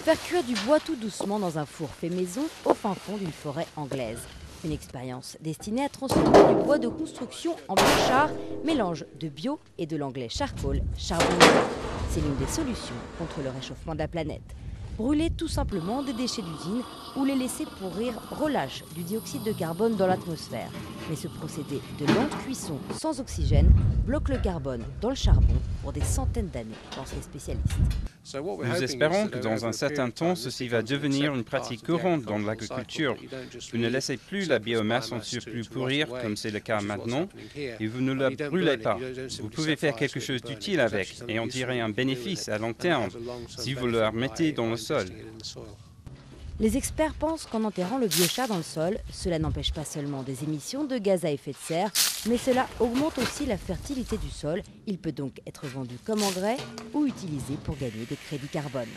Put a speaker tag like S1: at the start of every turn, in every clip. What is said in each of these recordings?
S1: Faire cuire du bois tout doucement dans un four fait maison au fin fond d'une forêt anglaise. Une expérience destinée à transformer du bois de construction en biochar, mélange de bio et de l'anglais charcoal, charbon. C'est l'une des solutions contre le réchauffement de la planète. Brûler tout simplement des déchets d'usine ou les laisser pourrir relâche du dioxyde de carbone dans l'atmosphère. Mais ce procédé de lente cuisson sans oxygène bloque le carbone dans le charbon pour des centaines d'années, pensent les spécialistes.
S2: Nous espérons que dans un certain temps, ceci va devenir une pratique courante dans l'agriculture. Vous ne laissez plus la biomasse en surplus pourrir, comme c'est le cas maintenant, et vous ne la brûlez pas. Vous pouvez faire quelque chose d'utile avec et en tirer un bénéfice à long terme si vous le remettez dans le sol.
S1: Les experts pensent qu'en enterrant le biochar dans le sol, cela n'empêche pas seulement des émissions de gaz à effet de serre, mais cela augmente aussi la fertilité du sol. Il peut donc être vendu comme engrais ou utilisé pour gagner des crédits carbone.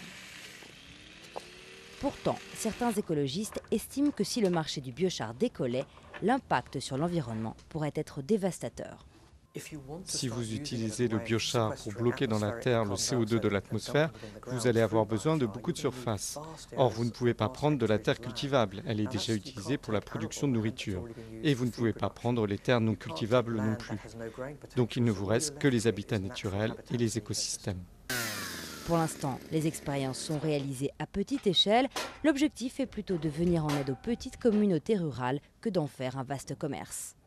S1: Pourtant, certains écologistes estiment que si le marché du biochar décollait, l'impact sur l'environnement pourrait être dévastateur.
S3: Si vous utilisez le biochar pour bloquer dans la terre le CO2 de l'atmosphère, vous allez avoir besoin de beaucoup de surface. Or, vous ne pouvez pas prendre de la terre cultivable, elle est déjà utilisée pour la production de nourriture. Et vous ne pouvez pas prendre les terres non cultivables non plus. Donc il ne vous reste que les habitats naturels et les écosystèmes.
S1: Pour l'instant, les expériences sont réalisées à petite échelle. L'objectif est plutôt de venir en aide aux petites communautés rurales que d'en faire un vaste commerce.